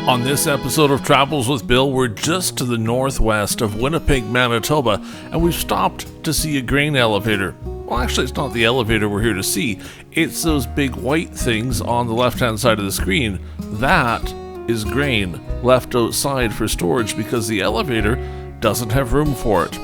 On this episode of Travels with Bill, we're just to the northwest of Winnipeg, Manitoba, and we've stopped to see a grain elevator. Well, actually, it's not the elevator we're here to see. It's those big white things on the left-hand side of the screen. That is grain left outside for storage because the elevator doesn't have room for it.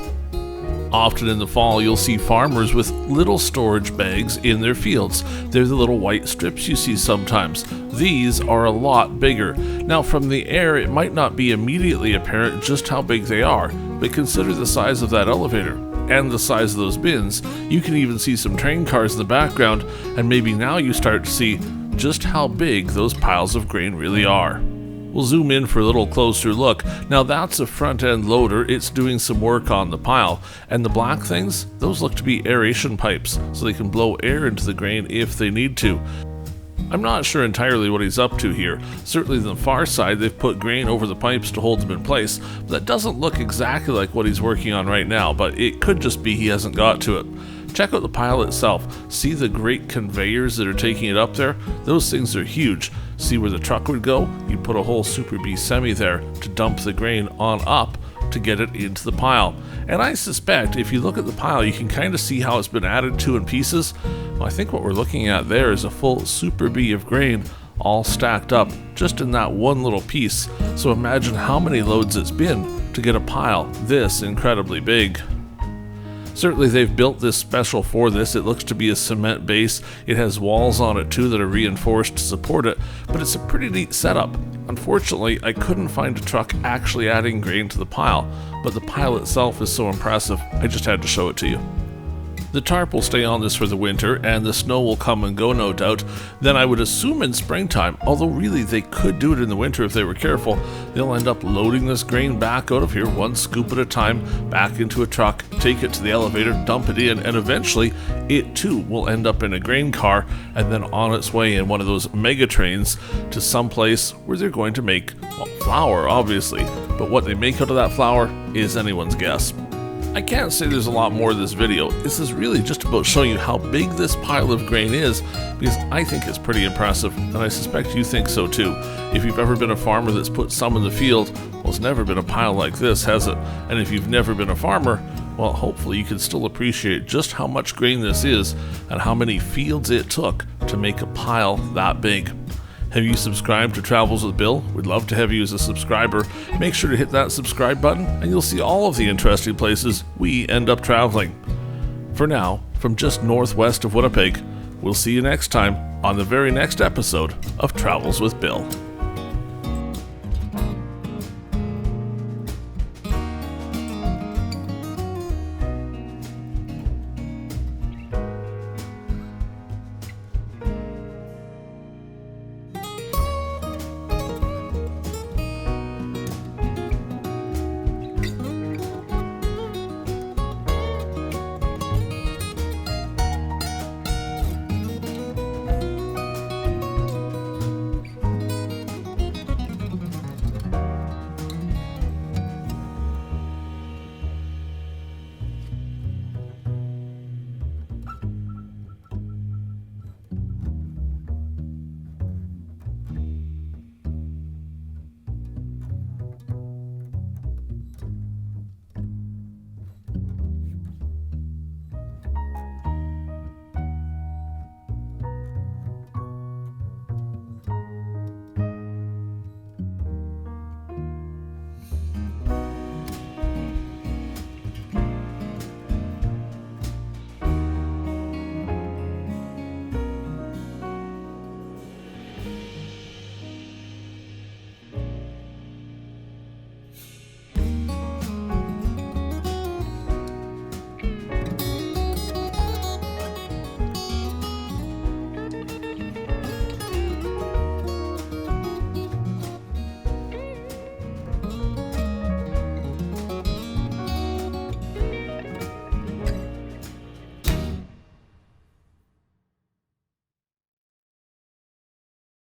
Often in the fall, you'll see farmers with little storage bags in their fields. They're the little white strips you see sometimes. These are a lot bigger. Now, from the air, it might not be immediately apparent just how big they are, but consider the size of that elevator and the size of those bins. You can even see some train cars in the background, and maybe now you start to see just how big those piles of grain really are. We'll zoom in for a little closer look. Now that's a front-end loader. It's doing some work on the pile. And the black things, those look to be aeration pipes, so they can blow air into the grain if they need to. I'm not sure entirely what he's up to here. Certainly on the far side, they've put grain over the pipes to hold them in place. But that doesn't look exactly like what he's working on right now, but it could just be he hasn't got to it. Check out the pile itself. See the great conveyors that are taking it up there? Those things are huge. See where the truck would go? You'd put a whole Super B semi there to dump the grain on up to get it into the pile. And I suspect if you look at the pile, you can kind of see how it's been added to in pieces. Well, I think what we're looking at there is a full Super B of grain all stacked up just in that one little piece. So imagine how many loads it's been to get a pile this incredibly big. Certainly they've built this special for this. It looks to be a cement base. It has walls on it too that are reinforced to support it, but it's a pretty neat setup. Unfortunately, I couldn't find a truck actually adding grain to the pile, but the pile itself is so impressive, I just had to show it to you. The tarp will stay on this for the winter, and the snow will come and go, no doubt. Then I would assume in springtime, although really they could do it in the winter if they were careful, they'll end up loading this grain back out of here, one scoop at a time, back into a truck, take it to the elevator, dump it in, and eventually it too will end up in a grain car and then on its way in one of those mega trains to some place where they're going to make, well, flour, obviously. But what they make out of that flour is anyone's guess. I can't say there's a lot more to this video. This is really just about showing you how big this pile of grain is, because I think it's pretty impressive, and I suspect you think so too. If you've ever been a farmer that's put some in the field, well, it's never been a pile like this, has it? And if you've never been a farmer, well, hopefully you can still appreciate just how much grain this is and how many fields it took to make a pile that big. Have you subscribed to Travels with Bill? We'd love to have you as a subscriber. Make sure to hit that subscribe button and you'll see all of the interesting places we end up traveling. For now, from just northwest of Winnipeg, we'll see you next time on the very next episode of Travels with Bill.